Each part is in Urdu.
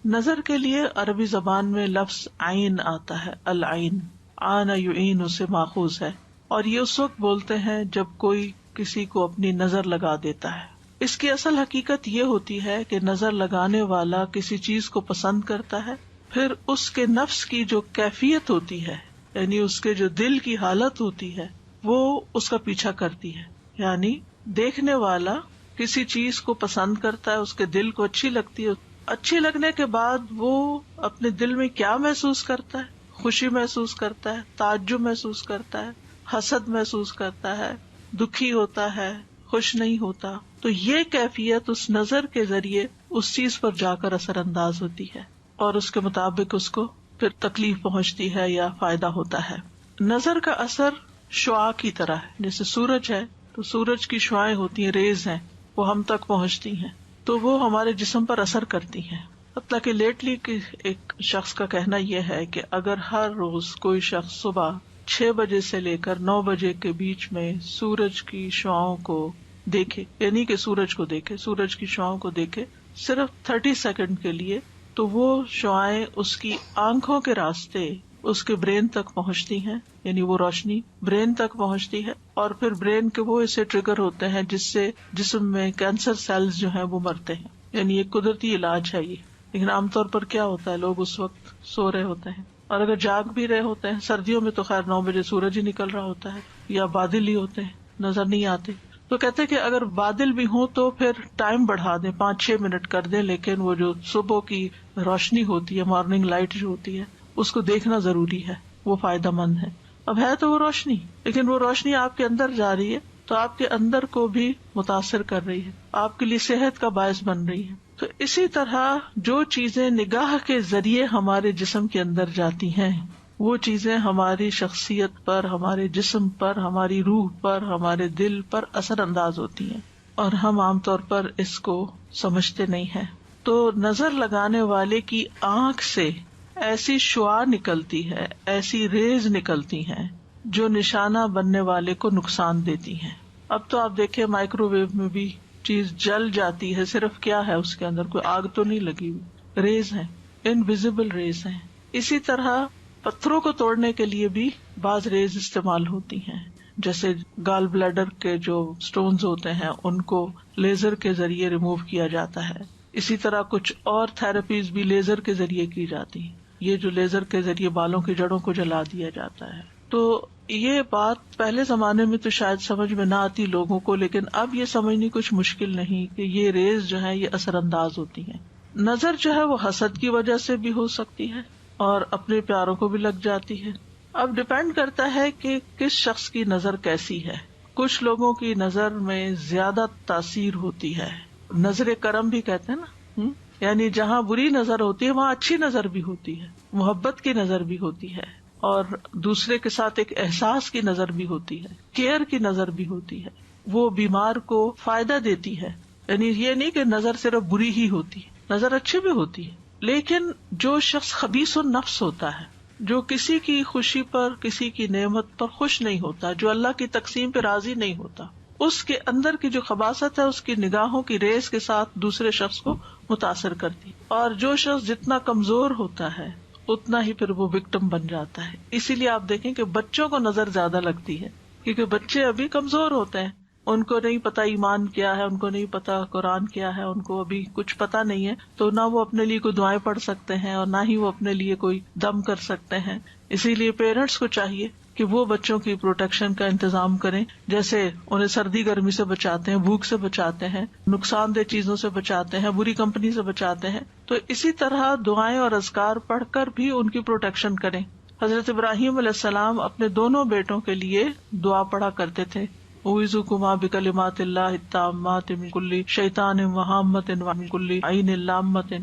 نظر کے لیے عربی زبان میں لفظ عین آتا ہے، العین، آن یعین اسے ماخوذ ہے، اور یہ اس وقت بولتے ہیں جب کوئی کسی کو اپنی نظر لگا دیتا ہے۔ اس کی اصل حقیقت یہ ہوتی ہے کہ نظر لگانے والا کسی چیز کو پسند کرتا ہے، پھر اس کے نفس کی جو کیفیت ہوتی ہے، یعنی اس کے جو دل کی حالت ہوتی ہے، وہ اس کا پیچھا کرتی ہے۔ یعنی دیکھنے والا کسی چیز کو پسند کرتا ہے، اس کے دل کو اچھی لگتی ہے، اچھی لگنے کے بعد وہ اپنے دل میں کیا محسوس کرتا ہے؟ خوشی محسوس کرتا ہے، تعجب محسوس کرتا ہے، حسد محسوس کرتا ہے، دکھی ہوتا ہے، خوش نہیں ہوتا۔ تو یہ کیفیت اس نظر کے ذریعے اس چیز پر جا کر اثر انداز ہوتی ہے، اور اس کے مطابق اس کو پھر تکلیف پہنچتی ہے یا فائدہ ہوتا ہے۔ نظر کا اثر شعاع کی طرح ہے، جیسے سورج ہے تو سورج کی شعائیں ہوتی ہیں، ریز ہیں، وہ ہم تک پہنچتی ہیں تو وہ ہمارے جسم پر اثر کرتی ہیں۔ حتیٰ کہ لیٹلی ایک شخص کا کہنا یہ ہے کہ اگر ہر روز کوئی شخص صبح 6 بجے سے لے کر 9 بجے کے بیچ میں سورج کی شعاؤں کو دیکھے، یعنی کہ سورج کو دیکھے، سورج کی شعاؤں کو دیکھے صرف 30 سیکنڈ کے لیے، تو وہ شعائیں اس کی آنکھوں کے راستے اس کے برین تک پہنچتی ہیں، یعنی وہ روشنی برین تک پہنچتی ہے، اور پھر برین کے وہ اسے ٹریگر ہوتے ہیں جس سے جسم میں کینسر سیلز جو ہیں وہ مرتے ہیں۔ یعنی ایک قدرتی علاج ہے یہ، لیکن عام طور پر کیا ہوتا ہے، لوگ اس وقت سو رہے ہوتے ہیں، اور اگر جاگ بھی رہے ہوتے ہیں، سردیوں میں تو خیر 9 بجے سورج ہی نکل رہا ہوتا ہے، یا بادل ہی ہوتے ہیں، نظر نہیں آتے۔ تو کہتے ہیں کہ اگر بادل بھی ہوں تو پھر ٹائم بڑھا دیں، 5-6 منٹ کر دیں، لیکن وہ جو صبح کی روشنی ہوتی ہے، مارننگ لائٹ جو ہوتی ہے، اس کو دیکھنا ضروری ہے، وہ فائدہ مند ہے۔ اب ہے تو وہ روشنی، لیکن وہ روشنی آپ کے اندر جا رہی ہے تو آپ کے اندر کو بھی متاثر کر رہی ہے، آپ کے لیے صحت کا باعث بن رہی ہے۔ تو اسی طرح جو چیزیں نگاہ کے ذریعے ہمارے جسم کے اندر جاتی ہیں، وہ چیزیں ہماری شخصیت پر، ہمارے جسم پر، ہماری روح پر، ہمارے دل پر اثر انداز ہوتی ہیں، اور ہم عام طور پر اس کو سمجھتے نہیں ہیں۔ تو نظر لگانے والے کی آنکھ سے ایسی شعاع نکلتی ہے، ایسی ریز نکلتی ہیں جو نشانہ بننے والے کو نقصان دیتی ہیں۔ اب تو آپ دیکھیں مائکرو ویو میں بھی چیز جل جاتی ہے، صرف کیا ہے اس کے اندر، کوئی آگ تو نہیں لگی ہوئی، ریز ہیں، انویزیبل ریز ہیں۔ اسی طرح پتھروں کو توڑنے کے لیے بھی بعض ریز استعمال ہوتی ہیں، جیسے گال بلیڈر کے جو سٹونز ہوتے ہیں ان کو لیزر کے ذریعے ریموو کیا جاتا ہے۔ اسی طرح کچھ اور تھراپیز بھی لیزر کے ذریعے کی جاتی ہیں، یہ جو لیزر کے ذریعے بالوں کی جڑوں کو جلا دیا جاتا ہے۔ تو یہ بات پہلے زمانے میں تو شاید سمجھ میں نہ آتی لوگوں کو، لیکن اب یہ سمجھنی کچھ مشکل نہیں کہ یہ ریز جو ہے یہ اثر انداز ہوتی ہیں۔ نظر جو ہے وہ حسد کی وجہ سے بھی ہو سکتی ہے، اور اپنے پیاروں کو بھی لگ جاتی ہے۔ اب ڈپینڈ کرتا ہے کہ کس شخص کی نظر کیسی ہے۔ کچھ لوگوں کی نظر میں زیادہ تاثیر ہوتی ہے، نظر کرم بھی کہتے ہیں نا، یعنی جہاں بری نظر ہوتی ہے وہاں اچھی نظر بھی ہوتی ہے، محبت کی نظر بھی ہوتی ہے، اور دوسرے کے ساتھ ایک احساس کی نظر بھی ہوتی ہے، کیئر کی نظر بھی ہوتی ہے، وہ بیمار کو فائدہ دیتی ہے۔ یعنی یہ نہیں کہ نظر صرف بری ہی ہوتی ہے، نظر اچھی بھی ہوتی ہے، لیکن جو شخص خبیث النفس ہوتا ہے، جو کسی کی خوشی پر، کسی کی نعمت پر خوش نہیں ہوتا، جو اللہ کی تقسیم پہ راضی نہیں ہوتا، اس کے اندر کی جو خباثت ہے اس کی نگاہوں کی ریز کے ساتھ دوسرے شخص کو متاثر کرتی، اور جو شخص جتنا کمزور ہوتا ہے اتنا ہی پھر وہ وکٹم بن جاتا ہے۔ اسی لیے آپ دیکھیں کہ بچوں کو نظر زیادہ لگتی ہے، کیونکہ بچے ابھی کمزور ہوتے ہیں، ان کو نہیں پتا ایمان کیا ہے، ان کو نہیں پتا قرآن کیا ہے، ان کو ابھی کچھ پتا نہیں ہے، تو نہ وہ اپنے لیے کوئی دعائیں پڑھ سکتے ہیں اور نہ ہی وہ اپنے لیے کوئی دم کر سکتے ہیں۔ اسی لیے پیرنٹس کو چاہیے کہ وہ بچوں کی پروٹیکشن کا انتظام کریں، جیسے انہیں سردی گرمی سے بچاتے ہیں، بھوک سے بچاتے ہیں، نقصان دہ چیزوں سے بچاتے ہیں، بری کمپنی سے بچاتے ہیں، تو اسی طرح دعائیں اور اذکار پڑھ کر بھی ان کی پروٹیکشن کریں۔ حضرت ابراہیم علیہ السلام اپنے دونوں بیٹوں کے لیے دعا پڑھا کرتے تھے، اعوذکما بکلمات اللہ التامات من کل شیطان وہامۃ ومن کل عین لامۃ۔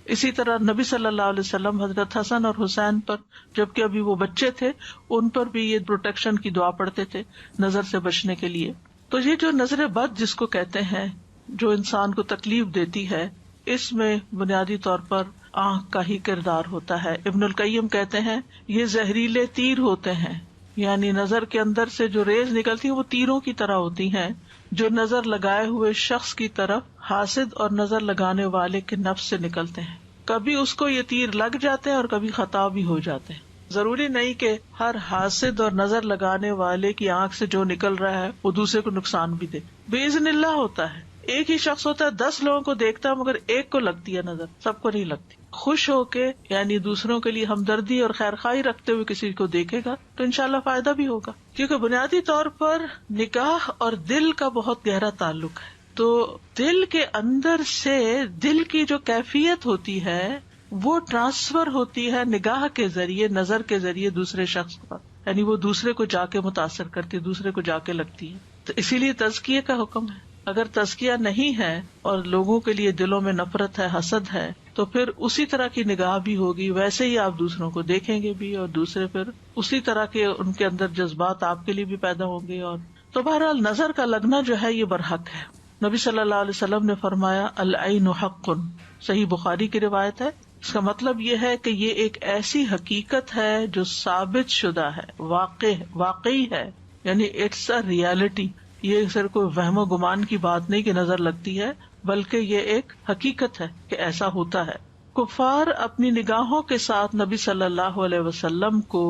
اسی طرح نبی صلی اللہ علیہ وسلم حضرت حسن اور حسین پر، جبکہ ابھی وہ بچے تھے، ان پر بھی یہ پروٹیکشن کی دعا پڑھتے تھے نظر سے بچنے کے لیے۔ تو یہ جو نظر بد جس کو کہتے ہیں، جو انسان کو تکلیف دیتی ہے، اس میں بنیادی طور پر آنکھ کا ہی کردار ہوتا ہے۔ ابن القیم کہتے ہیں یہ زہریلے تیر ہوتے ہیں، یعنی نظر کے اندر سے جو ریز نکلتی ہیں وہ تیروں کی طرح ہوتی ہیں، جو نظر لگائے ہوئے شخص کی طرف حاسد اور نظر لگانے والے کے نفس سے نکلتے ہیں۔ کبھی اس کو یہ تیر لگ جاتے ہیں اور کبھی خطا بھی ہو جاتے ہیں. ضروری نہیں کہ ہر حاسد اور نظر لگانے والے کی آنکھ سے جو نکل رہا ہے وہ دوسرے کو نقصان بھی دے. باذن اللہ ہوتا ہے. ایک ہی شخص ہوتا ہے 10 لوگوں کو دیکھتا ہے مگر ایک کو لگتی ہے نظر, سب کو نہیں لگتی. خوش ہو کے یعنی دوسروں کے لیے ہمدردی اور خیرخواہی رکھتے ہوئے کسی کو دیکھے گا تو انشاءاللہ فائدہ بھی ہوگا, کیونکہ بنیادی طور پر نگاہ اور دل کا بہت گہرا تعلق ہے. تو دل کے اندر سے دل کی جو کیفیت ہوتی ہے وہ ٹرانسفر ہوتی ہے نگاہ کے ذریعے, نظر کے ذریعے دوسرے شخص پر, یعنی وہ دوسرے کو جا کے متاثر کرتی ہے, دوسرے کو جا کے لگتی ہے. تو اسی لیے تزکیے کا حکم ہے. اگر تزکیہ نہیں ہے اور لوگوں کے لیے دلوں میں نفرت ہے, حسد ہے, تو پھر اسی طرح کی نگاہ بھی ہوگی, ویسے ہی آپ دوسروں کو دیکھیں گے بھی اور دوسرے پھر اسی طرح کے ان کے اندر جذبات آپ کے لیے بھی پیدا ہوں گے. اور تو بہرحال نظر کا لگنا جو ہے یہ برحق ہے. نبی صلی اللہ علیہ وسلم نے فرمایا العین حق, صحیح بخاری کی روایت ہے. اس کا مطلب یہ ہے کہ یہ ایک ایسی حقیقت ہے جو ثابت شدہ ہے, واقعی ہے, یعنی اٹس اے ریالٹی. یہ صرف کوئی وہم و گمان کی بات نہیں کہ نظر لگتی ہے, بلکہ یہ ایک حقیقت ہے کہ ایسا ہوتا ہے. کفار اپنی نگاہوں کے ساتھ نبی صلی اللہ علیہ وسلم کو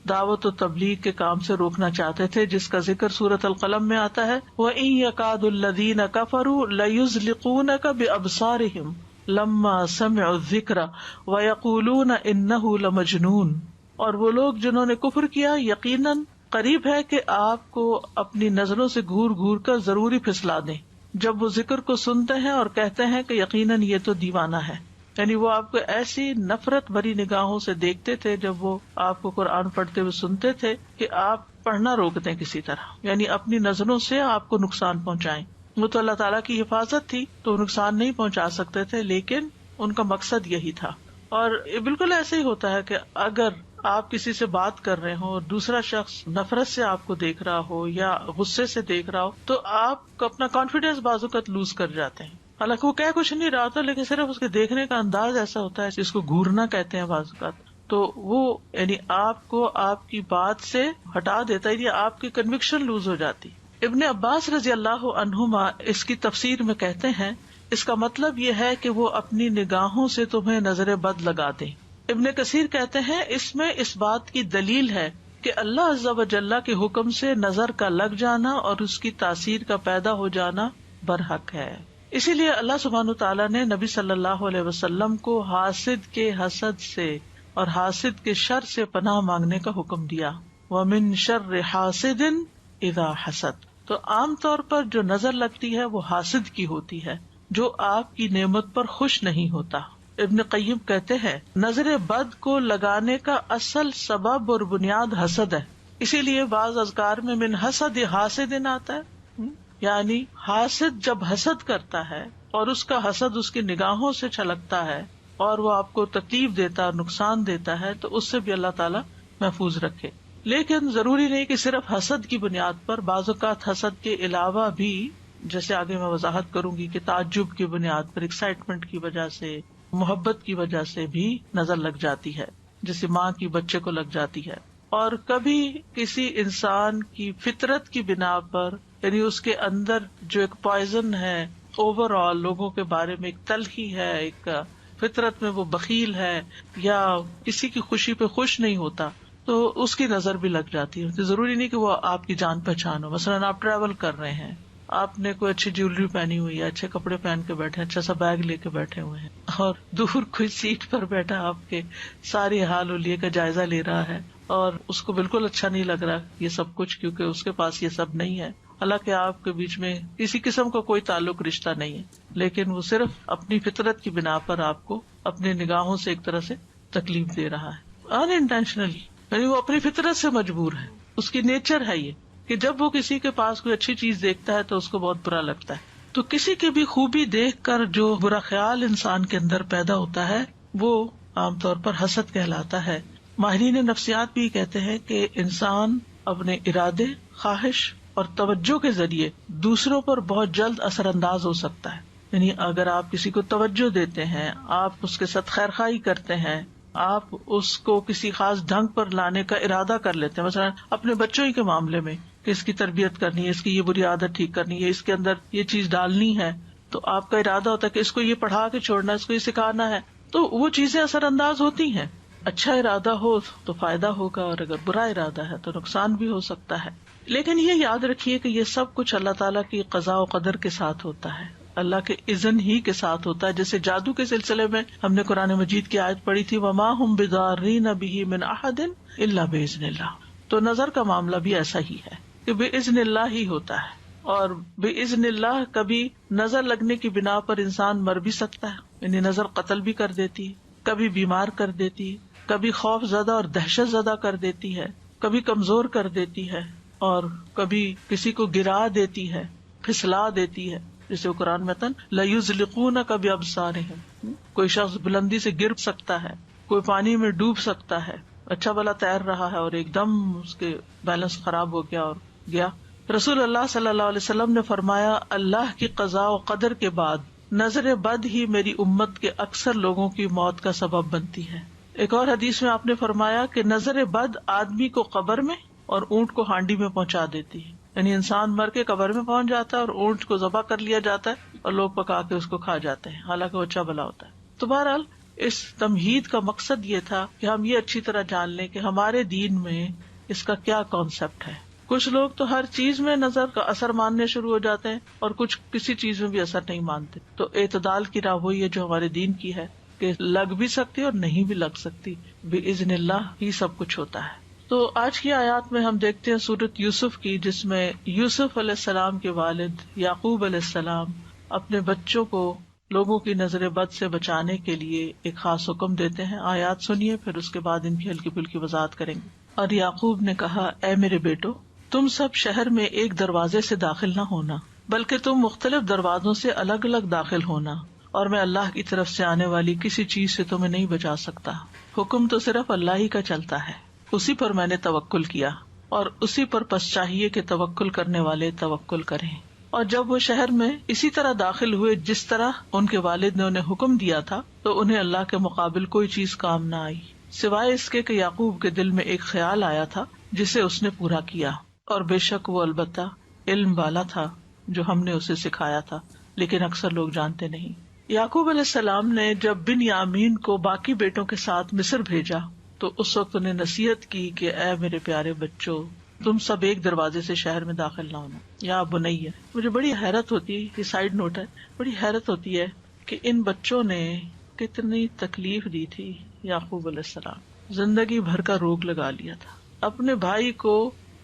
دعوت و تبلیغ کے کام سے روکنا چاہتے تھے, جس کا ذکر سورۃ القلم میں آتا ہے. وَإِن يَكَادُ الَّذِينَ كَفَرُوا لَيُزْلِقُونَكَ بِأَبْصَارِهِمْ لما سمعوا الذکر ویقولون انہ لمجنون. اور وہ لوگ جنہوں نے کفر کیا یقیناً قریب ہے کہ آپ کو اپنی نظروں سے گھور گھور کر ضروری پھسلا دیں جب وہ ذکر کو سنتے ہیں اور کہتے ہیں کہ یقیناً یہ تو دیوانہ ہے. یعنی وہ آپ کو ایسی نفرت بھری نگاہوں سے دیکھتے تھے جب وہ آپ کو قرآن پڑھتے ہوئے سنتے تھے کہ آپ پڑھنا روک دیں کسی طرح, یعنی اپنی نظروں سے آپ کو نقصان پہنچائیں. وہ تو اللہ تعالیٰ کی حفاظت تھی تو نقصان نہیں پہنچا سکتے تھے, لیکن ان کا مقصد یہی تھا. اور بالکل ایسے ہی ہوتا ہے کہ اگر آپ کسی سے بات کر رہے ہوں اور دوسرا شخص نفرت سے آپ کو دیکھ رہا ہو یا غصے سے دیکھ رہا ہو تو آپ کو اپنا کانفیڈینس بعض اوقات لوز کر جاتے ہیں. حالانکہ وہ کہہ کچھ نہیں رہا ہوتا, لیکن صرف اس کے دیکھنے کا انداز ایسا ہوتا ہے جس کو گھورنا کہتے ہیں بعض اوقات, تو وہ یعنی آپ کو آپ کی بات سے ہٹا دیتا ہے, یا آپ کی کنوکشن لوز ہو جاتی. ابن عباس رضی اللہ عنہما اس کی تفسیر میں کہتے ہیں اس کا مطلب یہ ہے کہ وہ اپنی نگاہوں سے تمہیں نظر بد لگا دیں. ابن کثیر کہتے ہیں اس میں اس بات کی دلیل ہے کہ اللہ عز و جل کے حکم سے نظر کا لگ جانا اور اس کی تاثیر کا پیدا ہو جانا برحق ہے. اسی لیے اللہ سبحانہ تعالیٰ نے نبی صلی اللہ علیہ وسلم کو حاسد کے حسد سے اور حاسد کے شر سے پناہ مانگنے کا حکم دیا. وَمِن شَرِّ حَاسِدٍ اِذَا حَسَدَ. تو عام طور پر جو نظر لگتی ہے وہ حاسد کی ہوتی ہے جو آپ کی نعمت پر خوش نہیں ہوتا. ابن قیم کہتے ہیں نظر بد کو لگانے کا اصل سبب اور بنیاد حسد ہے. اسی لیے بعض اذکار میں من حسد حاسد آتا ہے, یعنی حاسد جب حسد کرتا ہے اور اس کا حسد اس کی نگاہوں سے چھلکتا ہے اور وہ آپ کو تکلیف دیتا ہے, نقصان دیتا ہے, تو اس سے بھی اللہ تعالیٰ محفوظ رکھے. لیکن ضروری نہیں کہ صرف حسد کی بنیاد پر, بعض اوقات حسد کے علاوہ بھی, جیسے آگے میں وضاحت کروں گی, کہ تعجب کی بنیاد پر, ایکسائٹمنٹ کی وجہ سے, محبت کی وجہ سے بھی نظر لگ جاتی ہے, جیسے ماں کی بچے کو لگ جاتی ہے. اور کبھی کسی انسان کی فطرت کی بنا پر, یعنی اس کے اندر جو ایک پوائزن ہے اوور آل لوگوں کے بارے میں, ایک تلخی ہے, ایک فطرت میں وہ بخیل ہے یا کسی کی خوشی پہ خوش نہیں ہوتا, تو اس کی نظر بھی لگ جاتی ہے. ضروری نہیں کہ وہ آپ کی جان پہچان ہو. مثلاً آپ ٹریول کر رہے ہیں, آپ نے کوئی اچھی جیولری پہنی ہوئی ہے, اچھے کپڑے پہن کے بیٹھے, اچھا سا بیگ لے کے بیٹھے ہوئے ہیں, اور دور کوئی سیٹ پر بیٹھا آپ کے ساری حال ولیے کا جائزہ لے رہا ہے اور اس کو بالکل اچھا نہیں لگ رہا یہ سب کچھ, کیونکہ اس کے پاس یہ سب نہیں ہے. حالانکہ آپ کے بیچ میں کسی قسم کا کوئی تعلق رشتہ نہیں ہے, لیکن وہ صرف اپنی فطرت کی بنا پر آپ کو اپنی نگاہوں سے ایک طرح سے تکلیف دے رہا ہے ان انٹینشنلی, یعنی وہ اپنی فطرت سے مجبور ہے, اس کی نیچر ہے یہ کہ جب وہ کسی کے پاس کوئی اچھی چیز دیکھتا ہے تو اس کو بہت برا لگتا ہے. تو کسی کی بھی خوبی دیکھ کر جو برا خیال انسان کے اندر پیدا ہوتا ہے وہ عام طور پر حسد کہلاتا ہے. ماہرین نفسیات بھی کہتے ہیں کہ انسان اپنے ارادے, خواہش اور توجہ کے ذریعے دوسروں پر بہت جلد اثر انداز ہو سکتا ہے. یعنی اگر آپ کسی کو توجہ دیتے ہیں, آپ اس کے ساتھ خیرخواہی کرتے ہیں, آپ اس کو کسی خاص ڈھنگ پر لانے کا ارادہ کر لیتے ہیں, مثلا اپنے بچوں ہی کے معاملے میں کہ اس کی تربیت کرنی ہے, اس کی یہ بری عادت ٹھیک کرنی ہے, اس کے اندر یہ چیز ڈالنی ہے, تو آپ کا ارادہ ہوتا ہے کہ اس کو یہ پڑھا کے چھوڑنا ہے, اس کو یہ سکھانا ہے, تو وہ چیزیں اثر انداز ہوتی ہیں. اچھا ارادہ ہو تو فائدہ ہوگا، اور اگر برا ارادہ ہے تو نقصان بھی ہو سکتا ہے. لیکن یہ یاد رکھیے کہ یہ سب کچھ اللہ تعالیٰ کی قضاء و قدر کے ساتھ ہوتا ہے، اللہ کے اذن ہی کے ساتھ ہوتا ہے. جیسے جادو کے سلسلے میں ہم نے قرآن مجید کی آیت پڑھی تھی، وما هم بضارین بہ من احد الا باذن اللہ. تو نظر کا معاملہ بھی ایسا ہی ہے کہ باذن اللہ ہی ہوتا ہے، اور باذن اللہ کبھی نظر لگنے کی بنا پر انسان مر بھی سکتا ہے، یعنی نظر قتل بھی کر دیتی ہے، کبھی بیمار کر دیتی ہے، کبھی خوف زدہ اور دہشت زدہ کر دیتی ہے، کبھی کمزور کر دیتی ہے، اور کبھی کسی کو گرا دیتی ہے، پھسلا دیتی ہے. جیسے وہ قرآن میں لَيُزْلِقُونَكَ بِأَبْصَارِهِمْ، کوئی شخص بلندی سے گر سکتا ہے، کوئی پانی میں ڈوب سکتا ہے، اچھا بھلا تیر رہا ہے اور ایک دم اس کے بیلنس خراب ہو گیا اور گیا. رسول اللہ صلی اللہ علیہ وسلم نے فرمایا، اللہ کی قضاء و قدر کے بعد نظر بد ہی میری امت کے اکثر لوگوں کی موت کا سبب بنتی ہے. ایک اور حدیث میں آپ نے فرمایا کہ نظر بد آدمی کو قبر میں اور اونٹ کو ہانڈی میں پہنچا دیتی ہے، یعنی انسان مر کے قبر میں پہنچ جاتا ہے اور اونٹ کو ذبح کر لیا جاتا ہے اور لوگ پکا کے اس کو کھا جاتے ہیں، حالانکہ وہ اچھا بھلا ہوتا ہے. تو بہرحال اس تمہید کا مقصد یہ تھا کہ ہم یہ اچھی طرح جان لیں کہ ہمارے دین میں اس کا کیا کانسیپٹ ہے. کچھ لوگ تو ہر چیز میں نظر کا اثر ماننے شروع ہو جاتے ہیں اور کچھ کسی چیز میں بھی اثر نہیں مانتے. تو اعتدال کی راہ وہی ہے جو ہمارے دین کی ہے کہ لگ بھی سکتی اور نہیں بھی لگ سکتی، باذن اللہ ہی سب کچھ ہوتا ہے. تو آج کی آیات میں ہم دیکھتے ہیں سورۃ یوسف کی، جس میں یوسف علیہ السلام کے والد یعقوب علیہ السلام اپنے بچوں کو لوگوں کی نظر بد سے بچانے کے لیے ایک خاص حکم دیتے ہیں. آیات سنیے، پھر اس کے بعد ان کی ہلکی پھلکی وضاحت کریں گے. اور یعقوب نے کہا، اے میرے بیٹو، تم سب شہر میں ایک دروازے سے داخل نہ ہونا، بلکہ تم مختلف دروازوں سے الگ الگ داخل ہونا، اور میں اللہ کی طرف سے آنے والی کسی چیز سے تمہیں نہیں بچا سکتا. حکم تو صرف اللہ ہی کا چلتا ہے، اسی پر میں نے توکل کیا، اور اسی پر پس چاہیے کہ توکل کرنے والے توکل کریں. اور جب وہ شہر میں اسی طرح داخل ہوئے جس طرح ان کے والد نے انہیں حکم دیا تھا، تو انہیں اللہ کے مقابل کوئی چیز کام نہ آئی، سوائے اس کے کہ یعقوب کے دل میں ایک خیال آیا تھا جسے اس نے پورا کیا. اور بے شک وہ البتہ علم والا تھا جو ہم نے اسے سکھایا تھا، لیکن اکثر لوگ جانتے نہیں. یعقوب علیہ السلام نے جب بنیامین کو باقی بیٹوں کے ساتھ مصر بھیجا تو اس وقت انہیں نصیحت کی کہ اے میرے پیارے بچوں، تم سب ایک دروازے سے شہر میں داخل نہ ہونا. یا بنیہ، مجھے بڑی حیرت ہوتی ہے، یہ سائیڈ نوٹ ہے، بڑی حیرت ہوتی ہے کہ ان بچوں نے کتنی تکلیف دی تھی. یعقوب علیہ السلام زندگی بھر کا روگ لگا لیا تھا، اپنے بھائی کو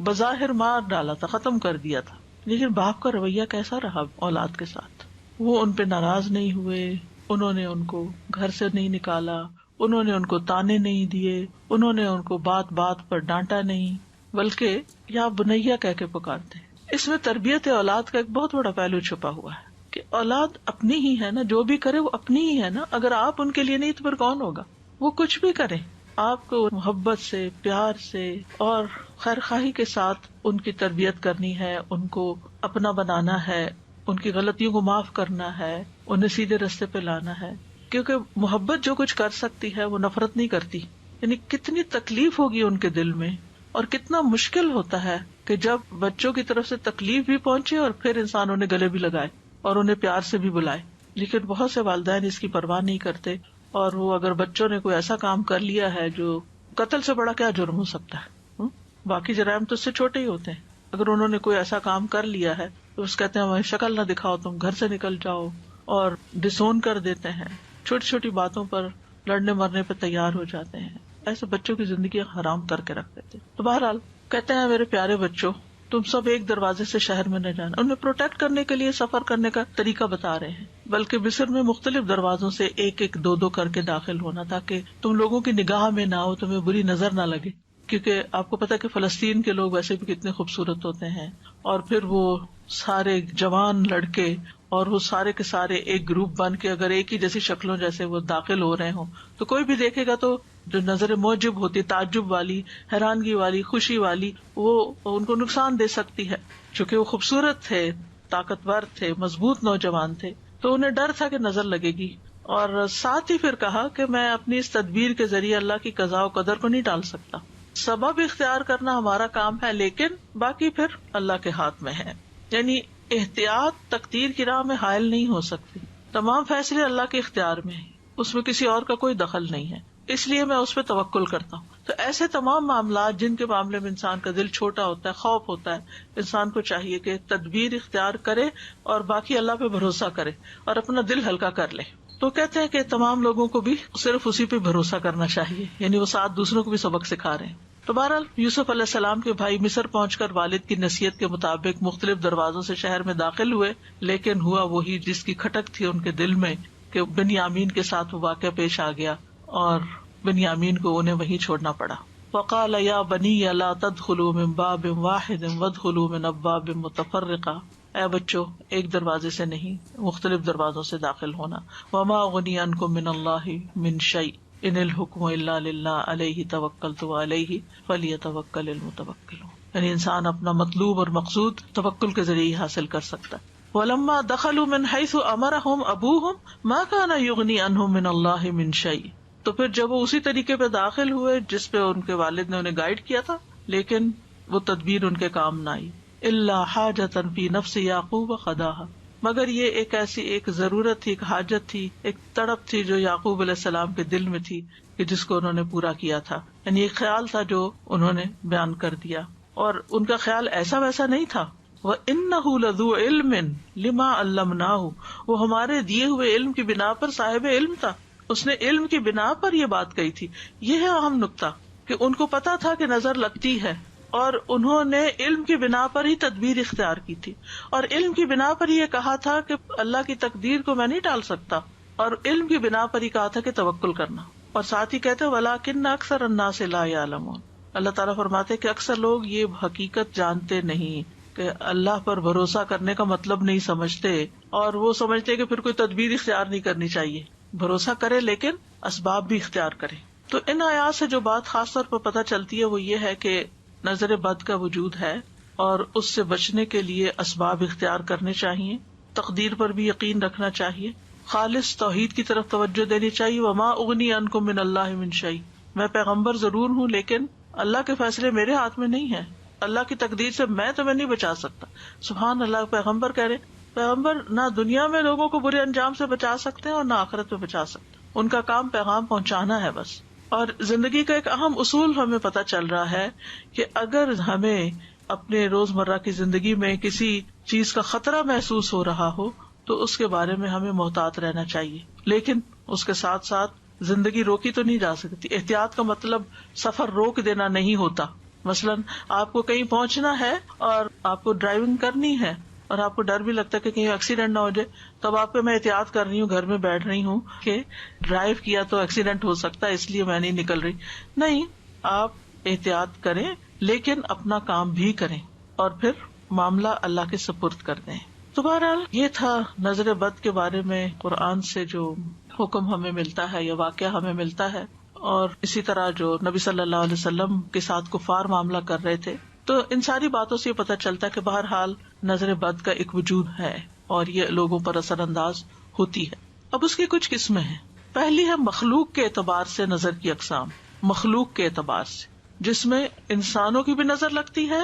بظاہر مار ڈالا تھا، ختم کر دیا تھا، لیکن باپ کا رویہ کیسا رہا اولاد کے ساتھ؟ وہ ان پہ ناراض نہیں ہوئے، انہوں نے ان کو گھر سے نہیں نکالا، انہوں نے ان کو تانے نہیں دیے، انہوں نے ان کو بات بات پر ڈانٹا نہیں، بلکہ یا بنیا کہہ کے پکارتے. اس میں تربیت اولاد کا ایک بہت بڑا پہلو چھپا ہوا ہے کہ اولاد اپنی ہی ہے نا، جو بھی کرے وہ اپنی ہی ہے نا. اگر آپ ان کے لیے نہیں تو پھر کون ہوگا؟ وہ کچھ بھی کرے، آپ کو محبت سے، پیار سے اور خیر خواہی کے ساتھ ان کی تربیت کرنی ہے، ان کو اپنا بنانا ہے، ان کی غلطیوں کو معاف کرنا ہے، انہیں سیدھے رستے پہ لانا ہے. کیونکہ محبت جو کچھ کر سکتی ہے وہ نفرت نہیں کرتی. یعنی کتنی تکلیف ہوگی ان کے دل میں، اور کتنا مشکل ہوتا ہے کہ جب بچوں کی طرف سے تکلیف بھی پہنچے اور پھر انسان انہیں گلے بھی لگائے اور انہیں پیار سے بھی بلائے. لیکن بہت سے والدین اس کی پرواہ نہیں کرتے، اور وہ اگر بچوں نے کوئی ایسا کام کر لیا ہے جو قتل سے بڑا کیا جرم ہو سکتا ہے، باقی جرائم تو اس سے چھوٹے ہی ہوتے ہیں، اگر انہوں نے کوئی ایسا کام کر لیا ہے تو اس کہتے ہیں شکل نہ دکھاؤ، تم گھر سے نکل جاؤ، اور ڈسون کر دیتے ہیں، چھوٹی چھوٹی باتوں پر لڑنے مرنے پہ تیار ہو جاتے ہیں. ایسے بچوں کی زندگی حرام کر کے رکھ دیتے. تو بہرحال کہتے ہیں میرے پیارے بچوں، تم سب ایک دروازے سے شہر میں نہ جانا. انہیں پروٹیکٹ کرنے کے لیے سفر کرنے کا طریقہ بتا رہے ہیں، بلکہ مصر میں مختلف دروازوں سے ایک ایک دو دو کر کے داخل ہونا، تاکہ تم لوگوں کی نگاہ میں نہ ہو، تمہیں بری نظر نہ لگے. کیونکہ آپ کو پتا کہ فلسطین کے لوگ ویسے بھی کتنے خوبصورت ہوتے ہیں، اور پھر وہ سارے جوان لڑکے اور وہ سارے کے سارے ایک گروپ بن کے اگر ایک ہی جیسی شکلوں جیسے وہ داخل ہو رہے ہوں تو کوئی بھی دیکھے گا تو جو نظر موجب ہوتی، تعجب والی، حیرانگی والی، خوشی والی، وہ ان کو نقصان دے سکتی ہے. چونکہ وہ خوبصورت تھے، طاقتور تھے، مضبوط نوجوان تھے، تو انہیں ڈر تھا کہ نظر لگے گی. اور ساتھ ہی پھر کہا کہ میں اپنی اس تدبیر کے ذریعے اللہ کی قضاء و قدر کو نہیں ٹال سکتا. سبب اختیار کرنا ہمارا کام ہے، لیکن باقی پھر اللہ کے ہاتھ میں ہے. یعنی احتیاط تقدیر کی راہ میں حائل نہیں ہو سکتی، تمام فیصلے اللہ کے اختیار میں ہیں. اس میں کسی اور کا کوئی دخل نہیں ہے، اس لیے میں اس پہ توکل کرتا ہوں. تو ایسے تمام معاملات جن کے معاملے میں انسان کا دل چھوٹا ہوتا ہے، خوف ہوتا ہے، انسان کو چاہیے کہ تدبیر اختیار کرے اور باقی اللہ پہ بھروسہ کرے اور اپنا دل ہلکا کر لے. تو کہتے ہیں کہ تمام لوگوں کو بھی صرف اسی پہ بھروسہ کرنا چاہیے، یعنی وہ ساتھ دوسروں کو بھی سبق سکھا رہے ہیں. تو بہرحال یوسف علیہ السلام کے بھائی مصر پہنچ کر والد کی نصیحت کے مطابق مختلف دروازوں سے شہر میں داخل ہوئے، لیکن ہوا وہی جس کی کھٹک تھی ان کے دل میں کہ بنیامین کے ساتھ وہ واقعہ پیش آ گیا اور بنیامین کو انہیں وہیں چھوڑنا پڑا. وقال یا بنی لا تدخلوا من باب واحد وادخلوا من ابواب متفرقہ، اے بچوں ایک دروازے سے نہیں مختلف دروازوں سے داخل ہونا. وما اغنی عنکم من اللہ من شیء ان الحکم الا للہ علیہ توکلت وعلیہ فلیتوکل المتوکلون. یعنی انسان اپنا مطلوب اور مقصود توکل کے ذریعے حاصل کر سکتا ہے. وَلَمَّا دَخَلُوا مِنْ حَيْثُ أَمَرَهُمْ أَبُوهُمْ مَا كَانَ يُغْنِي عَنْهُمْ مِنَ اللَّهِ مِنْ شَيْءٍ. تو پھر جب وہ اسی طریقے پہ داخل ہوئے جس پہ ان کے والد نے انہیں گائیڈ کیا تھا، لیکن وہ تدبیر ان کے کام نہ آئی. إِلَّا حَاجَةً فِي نَفْسِ يَعْقُوبَ قَضَاهَا، مگر یہ ایک ایسی ایک ضرورت تھی، ایک حاجت تھی، ایک تڑپ تھی جو یعقوب علیہ السلام کے دل میں تھی کہ جس کو انہوں نے پورا کیا تھا. یعنی ایک خیال تھا جو انہوں نے بیان کر دیا، اور ان کا خیال ایسا ویسا نہیں تھا. وَإِنَّهُ لَذُو عِلْمٍ لِمَا عَلَّمْنَاهُ، وہ ہمارے دیے ہوئے علم کی بنا پر صاحب علم تھا، اس نے علم کی بنا پر یہ بات کہی تھی. یہ ہے اہم نقطہ کہ ان کو پتا تھا کہ نظر لگتی ہے، اور انہوں نے علم کی بنا پر ہی تدبیر اختیار کی تھی، اور علم کی بنا پر یہ کہا تھا کہ اللہ کی تقدیر کو میں نہیں ٹال سکتا، اور علم کی بنا پر ہی کہا تھا کہ توکل کرنا. اور ساتھ ہی کہتے وَلَٰكِنَّ أَكْثَرَ النَّاسِ لَا يَعْلَمُونَ، اللہ تعالیٰ فرماتے کہ اکثر لوگ یہ حقیقت جانتے نہیں کہ اللہ پر بھروسہ کرنے کا مطلب نہیں سمجھتے، اور وہ سمجھتے کہ پھر کوئی تدبیر اختیار نہیں کرنی چاہیے. بھروسہ کرے لیکن اسباب بھی اختیار کرے. تو ان آیات سے جو بات خاص طور پر پتہ چلتی ہے وہ یہ ہے کہ نظر بد کا وجود ہے، اور اس سے بچنے کے لیے اسباب اختیار کرنے چاہیے، تقدیر پر بھی یقین رکھنا چاہیے، خالص توحید کی طرف توجہ دینی چاہیے. وما اغنی عنکم من اللہ من شیء، میں پیغمبر ضرور ہوں لیکن اللہ کے فیصلے میرے ہاتھ میں نہیں ہیں، اللہ کی تقدیر سے میں تمہیں نہیں بچا سکتا. سبحان اللہ، پیغمبر کہہ رہے پیغمبر نہ دنیا میں لوگوں کو برے انجام سے بچا سکتے ہیں اور نہ آخرت میں بچا سکتے، ان کا کام پیغام پہنچانا ہے بس. اور زندگی کا ایک اہم اصول ہمیں پتہ چل رہا ہے کہ اگر ہمیں اپنے روزمرہ کی زندگی میں کسی چیز کا خطرہ محسوس ہو رہا ہو تو اس کے بارے میں ہمیں محتاط رہنا چاہیے، لیکن اس کے ساتھ ساتھ زندگی روکی تو نہیں جا سکتی. احتیاط کا مطلب سفر روک دینا نہیں ہوتا. مثلاً آپ کو کہیں پہنچنا ہے اور آپ کو ڈرائیونگ کرنی ہے اور آپ کو ڈر بھی لگتا ہے کہ کہیں ایکسیڈنٹ نہ ہو جائے، تب آپ کو میں احتیاط کر رہی ہوں، گھر میں بیٹھ رہی ہوں کہ ڈرائیو کیا تو ایکسیڈنٹ ہو سکتا ہے اس لیے میں نہیں نکل رہی. نہیں، آپ احتیاط کریں لیکن اپنا کام بھی کریں اور پھر معاملہ اللہ کے سپرد کر دیں. تو بہرحال یہ تھا نظر بد کے بارے میں قرآن سے جو حکم ہمیں ملتا ہے یا واقعہ ہمیں ملتا ہے، اور اسی طرح جو نبی صلی اللہ علیہ وسلم کے ساتھ کفار معاملہ کر رہے تھے. تو ان ساری باتوں سے یہ پتہ چلتا ہے کہ بہرحال نظر بد کا ایک وجود ہے اور یہ لوگوں پر اثر انداز ہوتی ہے. اب اس کی کچھ قسمیں ہیں. پہلی ہے مخلوق کے اعتبار سے نظر کی اقسام. مخلوق کے اعتبار سے، جس میں انسانوں کی بھی نظر لگتی ہے،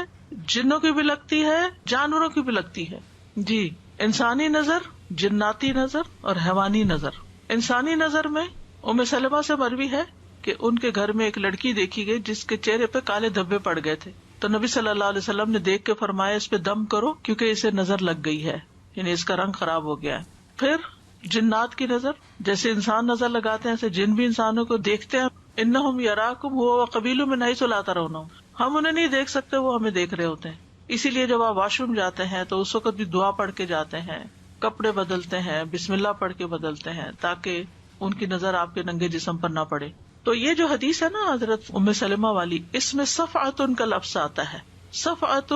جنوں کی بھی لگتی ہے، جانوروں کی بھی لگتی ہے. جی، انسانی نظر، جناتی نظر اور حیوانی نظر. انسانی نظر میں ام سلمہ سے مروی ہے کہ ان کے گھر میں ایک لڑکی دیکھی گئی جس کے چہرے پہ کالے دھبے پڑ گئے تھے. تو نبی صلی اللہ علیہ وسلم نے دیکھ کے فرمایا اس پہ دم کرو کیونکہ اسے نظر لگ گئی ہے، یعنی اس کا رنگ خراب ہو گیا ہے. پھر جنات کی نظر، جیسے انسان نظر لگاتے ہیں ایسے جن بھی انسانوں کو دیکھتے ہیں. انہم یراکم هو وقبیلہ من حیث لا ترونہم، ہم انہیں نہیں دیکھ سکتے، وہ ہمیں دیکھ رہے ہوتے ہیں. اسی لیے جب آپ واش روم جاتے ہیں تو اس وقت بھی دعا پڑھ کے جاتے ہیں، کپڑے بدلتے ہیں، بسم اللہ پڑھ کے بدلتے ہیں تاکہ ان کی نظر آپ کے ننگے جسم پر نہ پڑے. تو یہ جو حدیث ہے نا حضرت ام سلمہ والی، اس میں صفعۃ کا لفظ آتا ہے. صفعۃ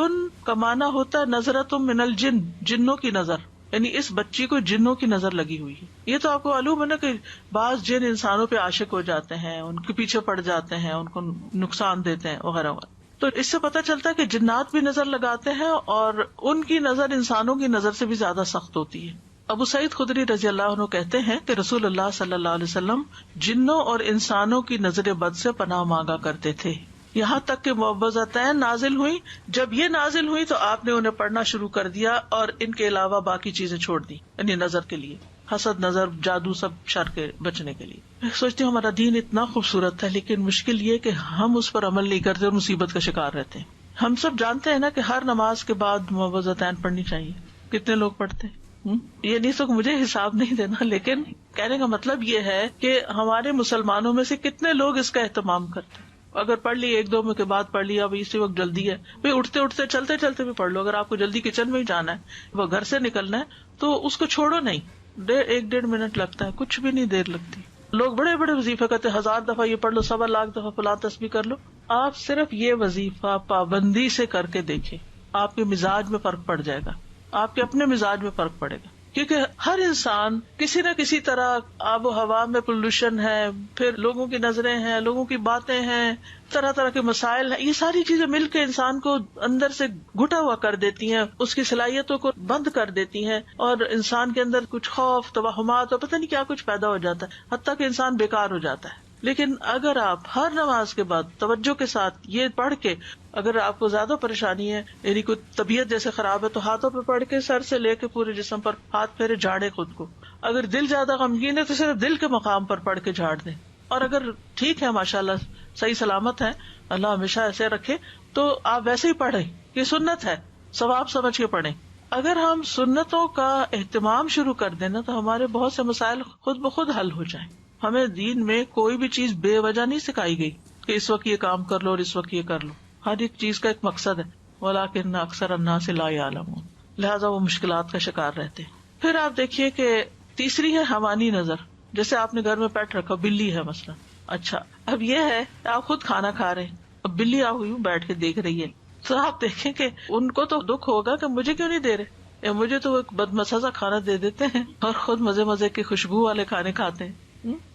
کا معنی ہوتا ہے نظرۃ من الجن، جنوں کی نظر، یعنی اس بچی کو جنوں کی نظر لگی ہوئی ہے. یہ تو آپ کو معلوم ہے نا کہ بعض جن انسانوں پہ عاشق ہو جاتے ہیں، ان کے پیچھے پڑ جاتے ہیں، ان کو نقصان دیتے ہیں وغیرہ وغیرہ. تو اس سے پتہ چلتا ہے کہ جنات بھی نظر لگاتے ہیں اور ان کی نظر انسانوں کی نظر سے بھی زیادہ سخت ہوتی ہے. ابو سعید خدری رضی اللہ عنہ کہتے ہیں کہ رسول اللہ صلی اللہ علیہ وسلم جنوں اور انسانوں کی نظر بد سے پناہ مانگا کرتے تھے، یہاں تک کہ معوذتین نازل ہوئی. جب یہ نازل ہوئی تو آپ نے انہیں پڑھنا شروع کر دیا اور ان کے علاوہ باقی چیزیں چھوڑ دی، یعنی نظر کے لیے. حسد، نظر، جادو، سب شر کے بچنے کے لیے. میں سوچتی ہوں ہمارا دین اتنا خوبصورت ہے لیکن مشکل یہ کہ ہم اس پر عمل نہیں کرتے اور مصیبت کا شکار رہتے ہیں. ہم سب جانتے ہیں نا کہ ہر نماز کے بعد معوذتین پڑھنی چاہیے. کتنے لوگ پڑھتے ہیں؟ یہ نہیں سو مجھے حساب نہیں دینا، لیکن کہنے کا مطلب یہ ہے کہ ہمارے مسلمانوں میں سے کتنے لوگ اس کا اہتمام کرتے ہیں. اگر پڑھ لی ایک دو میں کے بعد پڑھ لیا، اب اسی وقت جلدی ہے بھائی، اٹھتے اٹھتے چلتے چلتے بھی پڑھ لو. اگر آپ کو جلدی کچن میں ہی جانا ہے، وہ گھر سے نکلنا ہے، تو اس کو چھوڑو نہیں. 1-1.5 منٹ لگتا ہے، کچھ بھی نہیں دیر لگتی. لوگ بڑے بڑے وظیفے کرتے 1000 دفعہ یہ پڑھ لو، 1.25 دفعہ فلاں تسبیح کر لو. آپ صرف یہ وظیفہ پابندی سے کر کے دیکھیں، آپ کے مزاج میں فرق پڑ جائے گا، آپ کے اپنے مزاج میں فرق پڑے گا. کیونکہ ہر انسان کسی نہ کسی طرح آب و ہوا میں پولوشن ہے، پھر لوگوں کی نظریں ہیں، لوگوں کی باتیں ہیں، طرح طرح کے مسائل ہیں. یہ ساری چیزیں مل کے انسان کو اندر سے گھٹا ہوا کر دیتی ہیں، اس کی صلاحیتوں کو بند کر دیتی ہیں، اور انسان کے اندر کچھ خوف، توہمات اور پتہ نہیں کیا کچھ پیدا ہو جاتا ہے، حتیٰ کہ انسان بیکار ہو جاتا ہے. لیکن اگر آپ ہر نماز کے بعد توجہ کے ساتھ یہ پڑھ کے، اگر آپ کو زیادہ پریشانی ہے، یعنی کوئی طبیعت جیسے خراب ہے، تو ہاتھوں پہ پڑھ کے سر سے لے کے پورے جسم پر ہاتھ پھیرے، جھاڑے خود کو. اگر دل زیادہ غمگین ہے تو صرف دل کے مقام پر پڑھ کے جھاڑ دیں. اور اگر ٹھیک ہے، ماشاءاللہ صحیح سلامت ہے، اللہ ہمیشہ ایسے رکھے، تو آپ ویسے ہی پڑھیں. یہ سنت ہے، ثواب سمجھ کے پڑھیں. اگر ہم سنتوں کا اہتمام شروع کر دیں نا، تو ہمارے بہت سے مسائل خود بخود حل ہو جائیں. ہمیں دین میں کوئی بھی چیز بے وجہ نہیں سکھائی گئی کہ اس وقت یہ کام کر لو اور اس وقت یہ کر لو. ہر ایک چیز کا ایک مقصد ہے. وَلَٰكِنَّ أَكْثَرَ النَّاسِ لَا يَعْلَمُونَ. لہٰذا وہ مشکلات کا شکار رہتے ہیں. پھر آپ دیکھیے کہ تیسری ہے حوانی نظر. جیسے آپ نے گھر میں پیٹ رکھا، بلی ہے مثلا. اچھا، اب یہ ہے آپ خود کھانا کھا رہے ہیں، اب بلی آ ہوئی بیٹھ کے دیکھ رہی ہے، تو آپ دیکھیں کہ ان کو تو دکھ ہوگا کہ مجھے کیوں نہیں دے رہے، مجھے تو ایک بدمزہ کھانا دے دیتے ہیں اور خود مزے مزے کے خوشبو والے کھانے کھاتے ہیں.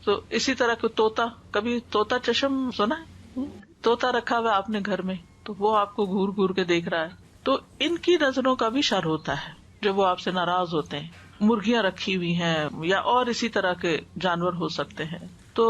تو اسی طرح کو طوطا، کبھی طوطا چشم سنا ہے؟ طوطا رکھا ہوا آپ نے گھر میں، تو وہ آپ کو گھور گھور کے دیکھ رہا ہے. تو ان کی نظروں کا بھی شر ہوتا ہے جب وہ آپ سے ناراض ہوتے ہیں. مرغیاں رکھی ہوئی ہیں یا اور اسی طرح کے جانور ہو سکتے ہیں، تو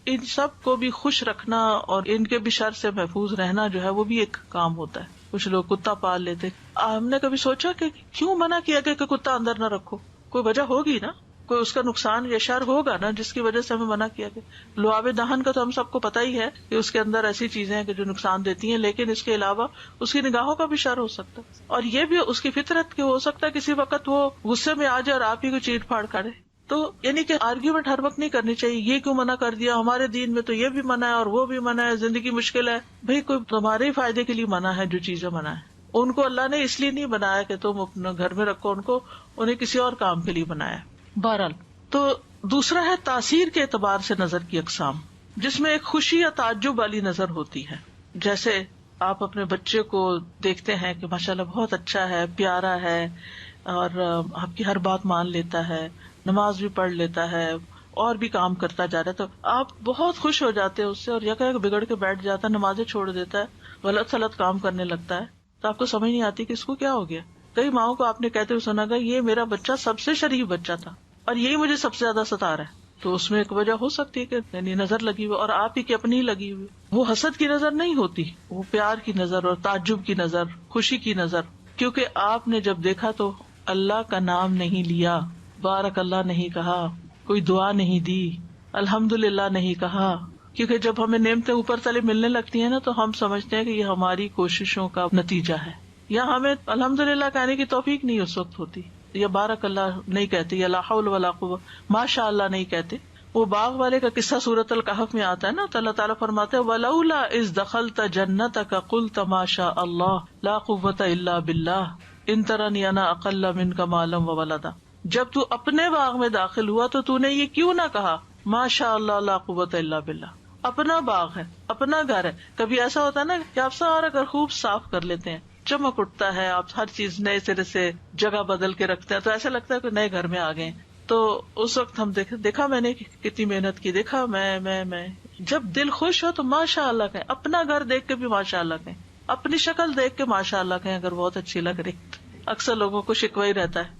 ان سب کو بھی خوش رکھنا اور ان کے بھی شر سے محفوظ رہنا جو ہے وہ بھی ایک کام ہوتا ہے. کچھ لوگ کتا پال لیتے. ہم نے کبھی سوچا کہ کیوں منع کیا کہ کتا اندر نہ رکھو؟ کوئی وجہ ہوگی نا، کوئی اس کا نقصان یا شر ہوگا نا جس کی وجہ سے ہمیں منع کیا گیا. لعاب دہن کا تو ہم سب کو پتا ہی ہے کہ اس کے اندر ایسی چیزیں ہیں کہ جو نقصان دیتی ہیں، لیکن اس کے علاوہ اس کی نگاہوں کا بھی شر ہو سکتا ہے، اور یہ بھی اس کی فطرت کہ ہو سکتا ہے کسی وقت وہ غصے میں آ جائے اور آپ ہی کو چیٹ پھاڑ کرے. تو یعنی کہ آرگیومنٹ ہر وقت نہیں کرنی چاہیے. یہ کیوں منع کر دیا، ہمارے دین میں تو یہ بھی منع ہے اور وہ بھی منع ہے، زندگی مشکل ہے. بھئی کوئی تمہارے ہی فائدے کے لیے منع ہے. جو چیزیں منع ہے ان کو اللہ نے اس لیے نہیں بنایا کہ تم اپنا گھر میں رکھو ان کو، انہیں کسی اور کام کے لیے بنایا. بہرحال تو دوسرا ہے تاثیر کے اعتبار سے نظر کی اقسام، جس میں ایک خوشی یا تعجب والی نظر ہوتی ہے. جیسے آپ اپنے بچے کو دیکھتے ہیں کہ ماشاءاللہ بہت اچھا ہے، پیارا ہے، اور آپ کی ہر بات مان لیتا ہے، نماز بھی پڑھ لیتا ہے اور بھی کام کرتا جا رہا ہے، تو آپ بہت خوش ہو جاتے ہیں اس سے. اور یکا یک بگڑ کے بیٹھ جاتا ہے، نمازیں چھوڑ دیتا ہے، غلط سلط کام کرنے لگتا ہے، تو آپ کو سمجھ نہیں آتی کہ اس کو کیا ہو گیا. کئی ماؤں کو آپ نے کہتے ہوئے سنا گا یہ میرا بچہ سب سے شریف بچہ تھا اور یہی مجھے سب سے زیادہ ستا رہا ہے. تو اس میں ایک وجہ ہو سکتی ہے کہ یعنی نظر لگی ہوئی، اور آپ ہی کی اپنی لگی ہوئی. وہ حسد کی نظر نہیں ہوتی، وہ پیار کی نظر اور تعجب کی نظر، خوشی کی نظر. کیونکہ آپ نے جب دیکھا تو اللہ کا نام نہیں لیا، بارک اللہ نہیں کہا، کوئی دعا نہیں دی، الحمدللہ نہیں کہا. کیونکہ جب ہمیں نعمتیں اوپر تلے ملنے لگتی ہیں نا، تو ہم سمجھتے ہیں کہ یہ ہماری کوششوں کا نتیجہ ہے، یا ہمیں الحمدللہ کہنے کی توفیق نہیں اس وقت ہوتی، یا بارک اللہ نہیں کہتے، یا لا حول ولا قوت، ماشاء اللہ نہیں کہتے. وہ باغ والے کا قصہ سورۃ الکہف میں آتا ہے نا، تو اللہ تعالیٰ فرماتے ہیں وَلَوْلَا إِذْ دَخَلْتَ جَنَّتَكَ قُلْتَ مَا شَاءَ اللَّهُ لَا قُوَّةَ إِلَّا بِاللَّهِ إِن تَرَنِي أَنَا أَقَلَّ مِنْكَ مَالًا وَوَلَدًا. جب تو اپنے باغ میں داخل ہوا تو نے یہ کیوں نہ کہا ما شاء اللہ لا قوت الا باللہ. اپنا باغ ہے، اپنا گھر ہے. کبھی ایسا ہوتا ہے نا کہ آپ سارا گھر خوب صاف کر لیتے ہیں، چمک اٹھتا ہے، آپ ہر چیز نئے سرے سے جگہ بدل کے رکھتے ہیں، تو ایسا لگتا ہے کہ نئے گھر میں آ گئے. تو اس وقت ہم دیکھا میں نے کتنی محنت کی، دیکھا میں جب دل خوش ہو تو ماشاء اللہ کہیں. اپنا گھر دیکھ کے بھی ماشاء اللہ کہیں، اپنی شکل دیکھ کے ماشاء اللہ کہیں اگر بہت اچھی لگ رہی. اکثر لوگوں کو شکوہ ہی رہتا ہے.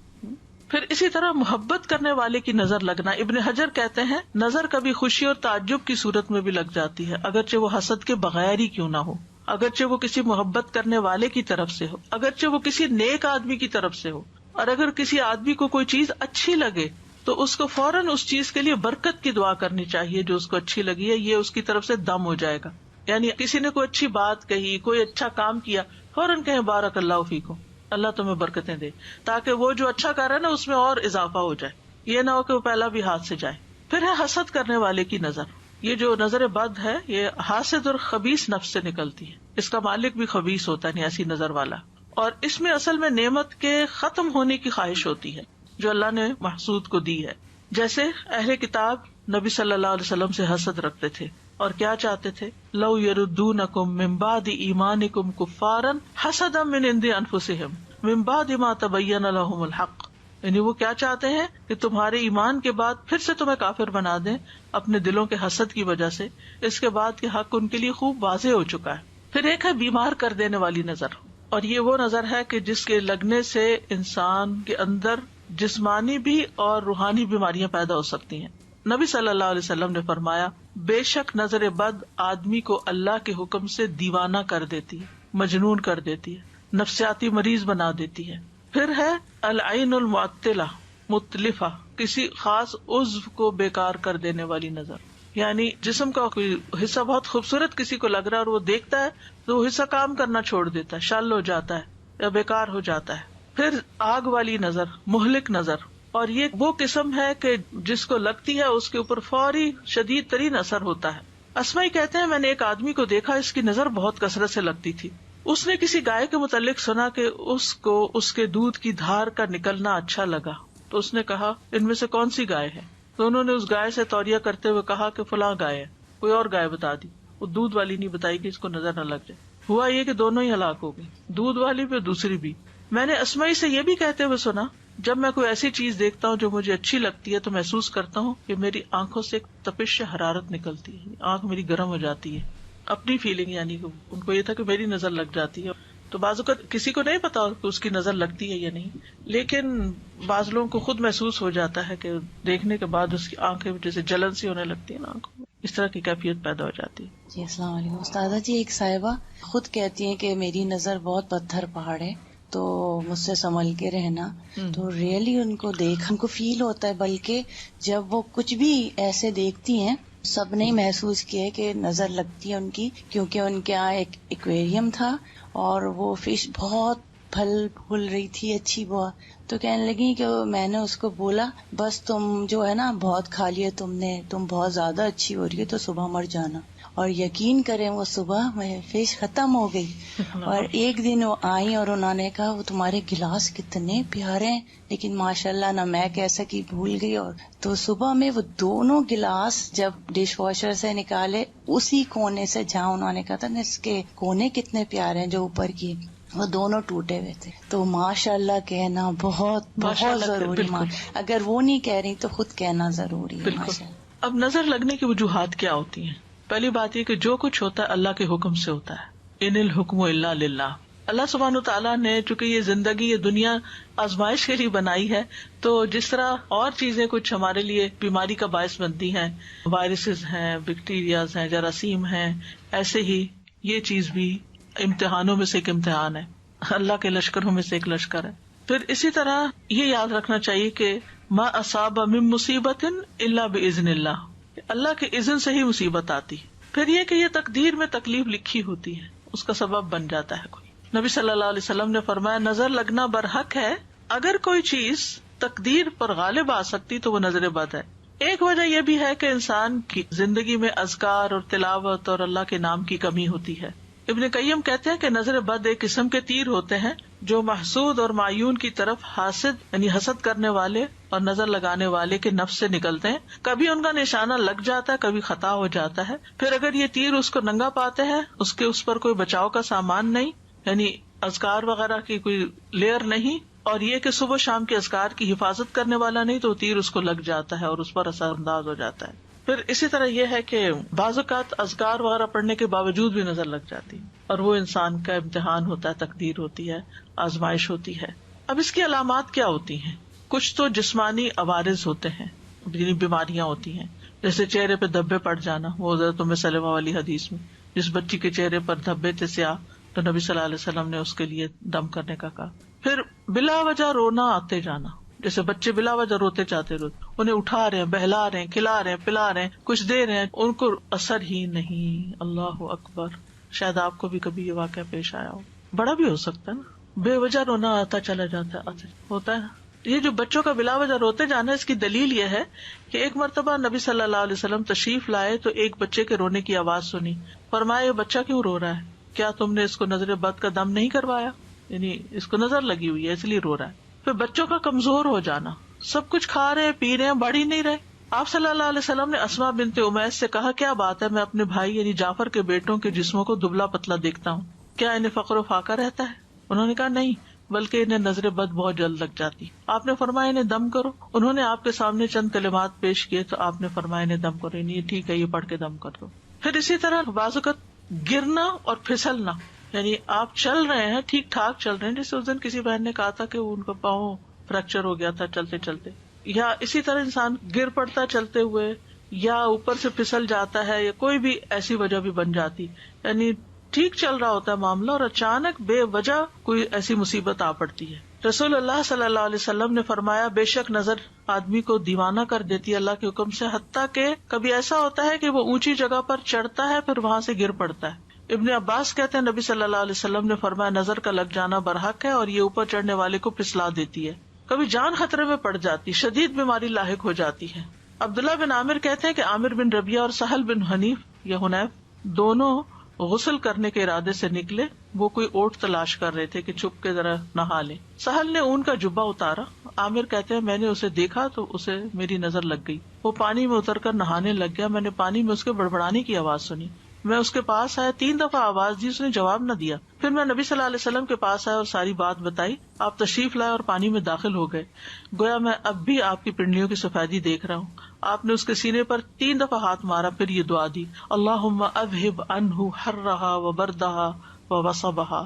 پھر اسی طرح محبت کرنے والے کی نظر لگنا. ابن حجر کہتے ہیں نظر کبھی خوشی اور تعجب کی صورت میں بھی لگ جاتی ہے، اگرچہ وہ حسد کے بغیر ہی کیوں نہ ہو، اگرچہ وہ کسی محبت کرنے والے کی طرف سے ہو، اگرچہ وہ کسی نیک آدمی کی طرف سے ہو. اور اگر کسی آدمی کو کوئی چیز اچھی لگے تو اس کو فوراً اس چیز کے لیے برکت کی دعا کرنی چاہیے جو اس کو اچھی لگی ہے، یہ اس کی طرف سے دم ہو جائے گا. یعنی کسی نے کوئی اچھی بات کہی، کوئی اچھا کام کیا، فوراً کہیں بارک اللہ فیکم، اللہ تمہیں برکتیں دے، تاکہ وہ جو اچھا کر رہا ہے نا اس میں اور اضافہ ہو جائے، یہ نہ ہو کہ وہ پہلا بھی ہاتھ سے جائے. پھر ہے حسد کرنے والے کی نظر. یہ جو نظر بد ہے یہ حاسد اور خبیث نفس سے نکلتی ہے، اس کا مالک بھی خبیث ہوتا ہے، ایسی نظر والا. اور اس میں اصل میں نعمت کے ختم ہونے کی خواہش ہوتی ہے جو اللہ نے محسود کو دی ہے. جیسے اہل کتاب نبی صلی اللہ علیہ وسلم سے حسد رکھتے تھے اور کیا چاہتے تھے، لو یردونکم من بعد ایمانکم کفارا حسدا من عند انفسہم من بعد ما تبین لہم الحق. یعنی وہ کیا چاہتے ہیں کہ تمہارے ایمان کے بعد پھر سے تمہیں کافر بنا دیں اپنے دلوں کے حسد کی وجہ سے، اس کے بعد کہ حق ان کے لیے خوب واضح ہو چکا ہے. پھر ایک ہے بیمار کر دینے والی نظر، اور یہ وہ نظر ہے کہ جس کے لگنے سے انسان کے اندر جسمانی بھی اور روحانی بیماریاں پیدا ہو سکتی ہیں. نبی صلی اللہ علیہ وسلم نے فرمایا، بے شک نظر بد آدمی کو اللہ کے حکم سے دیوانہ کر دیتی ہے، مجنون کر دیتی ہے، نفسیاتی مریض بنا دیتی ہے. پھر ہے العین المعطلہ متلفہ، کسی خاص عضو کو بیکار کر دینے والی نظر. یعنی جسم کا کوئی حصہ بہت خوبصورت کسی کو لگ رہا ہے اور وہ دیکھتا ہے تو وہ حصہ کام کرنا چھوڑ دیتا ہے، شل ہو جاتا ہے یا بیکار ہو جاتا ہے. پھر آگ والی نظر، مہلک نظر، اور یہ وہ قسم ہے کہ جس کو لگتی ہے اس کے اوپر فوری شدید ترین اثر ہوتا ہے. اسمائی کہتے ہیں، میں نے ایک آدمی کو دیکھا، اس کی نظر بہت کثرت سے لگتی تھی. اس نے کسی گائے کے متعلق سنا کہ اس کو اس کے دودھ کی دھار کا نکلنا اچھا لگا، تو اس نے کہا ان میں سے کون سی گائے ہے؟ تو انہوں نے اس گائے سے توریہ کرتے ہوئے کہا کہ فلاں گائے ہے. کوئی اور گائے بتا دی، وہ دودھ والی نہیں بتائی کہ اس کو نظر نہ لگ جائے. ہوا یہ کہ دونوں ہی ہلاک ہو گئی، دودھ والی بھی دوسری بھی. میں نے اسمائی سے یہ بھی کہتے ہوئے سنا، جب میں کوئی ایسی چیز دیکھتا ہوں جو مجھے اچھی لگتی ہے تو محسوس کرتا ہوں کہ میری آنکھوں سے ایک تپش حرارت نکلتی ہے، آنکھ میری گرم ہو جاتی ہے. اپنی فیلنگ، یعنی ان کو یہ تھا کہ میری نظر لگ جاتی ہے. تو بعض اوقات کسی کو نہیں پتا کہ اس کی نظر لگتی ہے یا نہیں، لیکن بعض لوگوں کو خود محسوس ہو جاتا ہے کہ دیکھنے کے بعد اس کی آنکھیں جیسے جلن سی ہونے لگتی ہے نا آنکھوں میں، اس طرح کی کیفیت پیدا ہو جاتی ہے. جی السلام علیکم استاذہ جی. ایک صاحبہ خود کہتی ہیں کہ میری نظر بہت پتھر پہاڑ ہے تو مجھ سے سنبھل کے رہنا. تو ریئلی ان کو دیکھ ان کو فیل ہوتا ہے، بلکہ جب وہ کچھ بھی ایسے دیکھتی ہیں سب نے محسوس کیا ہے کہ نظر لگتی ہے ان کی، کیونکہ ان کے یہاں ایک ایکویریم تھا اور وہ فش بہت پھل پھول رہی تھی اچھی بہت. تو کہنے لگی کہ میں نے اس کو بولا بس تم جو ہے نا بہت کھا لیا تم نے، تم بہت زیادہ اچھی ہو رہی ہے تو صبح مر جانا. اور یقین کریں وہ صبح فش ختم ہو گئی. اور ایک دن وہ آئی اور انہوں نے کہا وہ تمہارے گلاس کتنے پیارے ہیں، لیکن ماشاءاللہ نہ میں کہہ سکی، بھول گئی. اور تو صبح میں وہ دونوں گلاس جب ڈش واشر سے نکالے اسی کونے سے جہاں انہوں نے کہا تھا نا اس کے کونے کتنے پیارے ہیں جو اوپر کی، وہ دونوں ٹوٹے ہوئے تھے. تو ماشاء اللہ کہنا بہت بہت ضروری، اگر وہ نہیں کہہ رہی تو خود کہنا ضروری ہے. اب نظر لگنے کی وجوہات کیا ہوتی ہیں؟ پہلی بات یہ کہ جو کچھ ہوتا ہے اللہ کے حکم سے ہوتا ہے. ان الحکم الا للہ. اللہ سبحانہ وتعالیٰ نے چونکہ یہ زندگی یہ دنیا آزمائش کے لیے بنائی ہے، تو جس طرح اور چیزیں کچھ ہمارے لیے بیماری کا باعث بنتی ہیں، وائرسز ہیں، بیکٹیریاز ہیں، جراثیم ہیں، ایسے ہی یہ چیز بھی امتحانوں میں سے ایک امتحان ہے، اللہ کے لشکروں میں سے ایک لشکر ہے. پھر اسی طرح یہ یاد رکھنا چاہیے کہ ما اصاب من مصیبت الا باذن اللہ، اللہ کے اذن سے ہی مصیبت آتی. پھر یہ کہ یہ تقدیر میں تکلیف لکھی ہوتی ہے، اس کا سبب بن جاتا ہے کوئی. نبی صلی اللہ علیہ وسلم نے فرمایا نظر لگنا برحق ہے، اگر کوئی چیز تقدیر پر غالب آ سکتی تو وہ نظر بد ہے. ایک وجہ یہ بھی ہے کہ انسان کی زندگی میں اذکار اور تلاوت اور اللہ کے نام کی کمی ہوتی ہے. ابن قیم کہتے ہیں کہ نظر بد ایک قسم کے تیر ہوتے ہیں جو محسود اور معیون کی طرف حاسد یعنی حسد کرنے والے اور نظر لگانے والے کے نفس سے نکلتے ہیں. کبھی ان کا نشانہ لگ جاتا ہے، کبھی خطا ہو جاتا ہے. پھر اگر یہ تیر اس کو ننگا پاتے ہیں، اس پر کوئی بچاؤ کا سامان نہیں، یعنی اذکار وغیرہ کی کوئی لیئر نہیں، اور یہ کہ صبح شام کے اذکار کی حفاظت کرنے والا نہیں، تو تیر اس کو لگ جاتا ہے اور اس پر اثر انداز ہو جاتا ہے. پھر اسی طرح یہ ہے کہ بعض اوقات اذکار وغیرہ پڑھنے کے باوجود بھی نظر لگ جاتی ہے، اور وہ انسان کا امتحان ہوتا ہے، تقدیر ہوتی ہے، آزمائش ہوتی ہے. اب اس کی علامات کیا ہوتی ہیں؟ کچھ تو جسمانی عوارض ہوتے ہیں، یعنی بیماریاں ہوتی ہیں، جیسے چہرے پہ دھبے پڑ جانا. وہ حضرت ام سلمہ والی حدیث میں جس بچی کے چہرے پر دھبے تھے سیاہ، تو نبی صلی اللہ علیہ وسلم نے اس کے لیے دم کرنے کا کہا. پھر بلا وجہ رونا آتے جانا، جیسے بچے بلا وجہ روتے چاہتے روتے، انہیں اٹھا رہے ہیں، بہلا رہے ہیں، کھلا رہے ہیں، پلا رہے ہیں، کچھ دے رہے ہیں، ان کو اثر ہی نہیں. اللہ اکبر. شاید آپ کو بھی کبھی یہ واقعہ پیش آیا ہو. بڑا بھی ہو سکتا ہے نا، بے وجہ رونا آتا چلا جاتا ہے، ہوتا ہے. یہ جو بچوں کا بلا وجہ روتے جانا ہے، اس کی دلیل یہ ہے کہ ایک مرتبہ نبی صلی اللہ علیہ وسلم تشریف لائے تو ایک بچے کے رونے کی آواز سنی. فرمایا یہ بچہ کیوں رو رہا ہے؟ کیا تم نے اس کو نظر بد کا دم نہیں کروایا؟ یعنی اس کو نظر لگی ہوئی ہے اس لیے رو رہا ہے. پھر بچوں کا کمزور ہو جانا، سب کچھ کھا رہے ہیں، پی رہے ہیں، بڑھ ہی نہیں رہے. آپ صلی اللہ علیہ وسلم نے اسما بنت امیس سے کہا کیا بات ہے، میں اپنے بھائی یعنی جعفر کے بیٹوں کے جسموں کو دبلا پتلا دیکھتا ہوں، کیا انہیں فقر و فاقہ رہتا ہے؟ انہوں نے کہا نہیں، بلکہ انہیں نظر بد بہت جلد لگ جاتی. آپ نے فرمایا انہیں دم کرو. انہوں نے آپ کے سامنے چند کلمات پیش کیے تو آپ نے فرمایا انہیں دم کرو. نہیں ٹھیک ہے، یہ پڑھ کے دم کر دو. پھر اسی طرح بعض اوقات گرنا اور پھسلنا، یعنی آپ چل رہے ہیں، ٹھیک ٹھاک چل رہے ہیں، جیسے اس دن کسی بہن نے کہا تھا کہ ان کا پاؤں فریکچر ہو گیا تھا چلتے چلتے، یا اسی طرح انسان گر پڑتا چلتے ہوئے، یا اوپر سے پھسل جاتا ہے، یا کوئی بھی ایسی وجہ بھی بن جاتی، یعنی ٹھیک چل رہا ہوتا ہے معاملہ اور اچانک بے وجہ کوئی ایسی مصیبت آ پڑتی ہے. رسول اللہ صلی اللہ علیہ وسلم نے فرمایا بے شک نظر آدمی کو دیوانہ کر دیتی ہے اللہ کے حکم سے، حتیٰ کہ کبھی ایسا ہوتا ہے کہ وہ اونچی جگہ پر چڑھتا ہے پھر وہاں سے گر پڑتا ہے. ابن عباس کہتے ہیں نبی صلی اللہ علیہ وسلم نے فرمایا نظر کا لگ جانا برحق ہے اور یہ اوپر چڑھنے والے کو پھسلا دیتی ہے. کبھی جان خطرے میں پڑ جاتی، شدید بیماری لاحق ہو جاتی ہے. عبداللہ بن عامر کہتے ہیں کہ عامر بن ربیعہ اور سہل بن حنیف یا حنیف دونوں غسل کرنے کے ارادے سے نکلے. وہ کوئی اوٹ تلاش کر رہے تھے کہ چھپ کے ذرا نہا لیں. سہل نے اون کا جبہ اتارا. عامر کہتے ہیں میں نے اسے دیکھا تو اسے میری نظر لگ گئی. وہ پانی میں اتر کر نہانے لگ گیا. میں نے پانی میں اس کے بڑبڑانے کی آواز سنی. میں اس کے پاس آیا، 3 دفعہ آواز دی، اس نے جواب نہ دیا. پھر میں نبی صلی اللہ علیہ وسلم کے پاس آیا اور ساری بات بتائی. آپ تشریف لائے اور پانی میں داخل ہو گئے. گویا میں اب بھی آپ کی پنڈلیوں کی سفیدی دیکھ رہا ہوں. آپ نے اس کے سینے پر 3 دفعہ ہاتھ مارا، پھر یہ دعا دی اللہم اذہب عنہ حرہا وبردہا ووصبہا.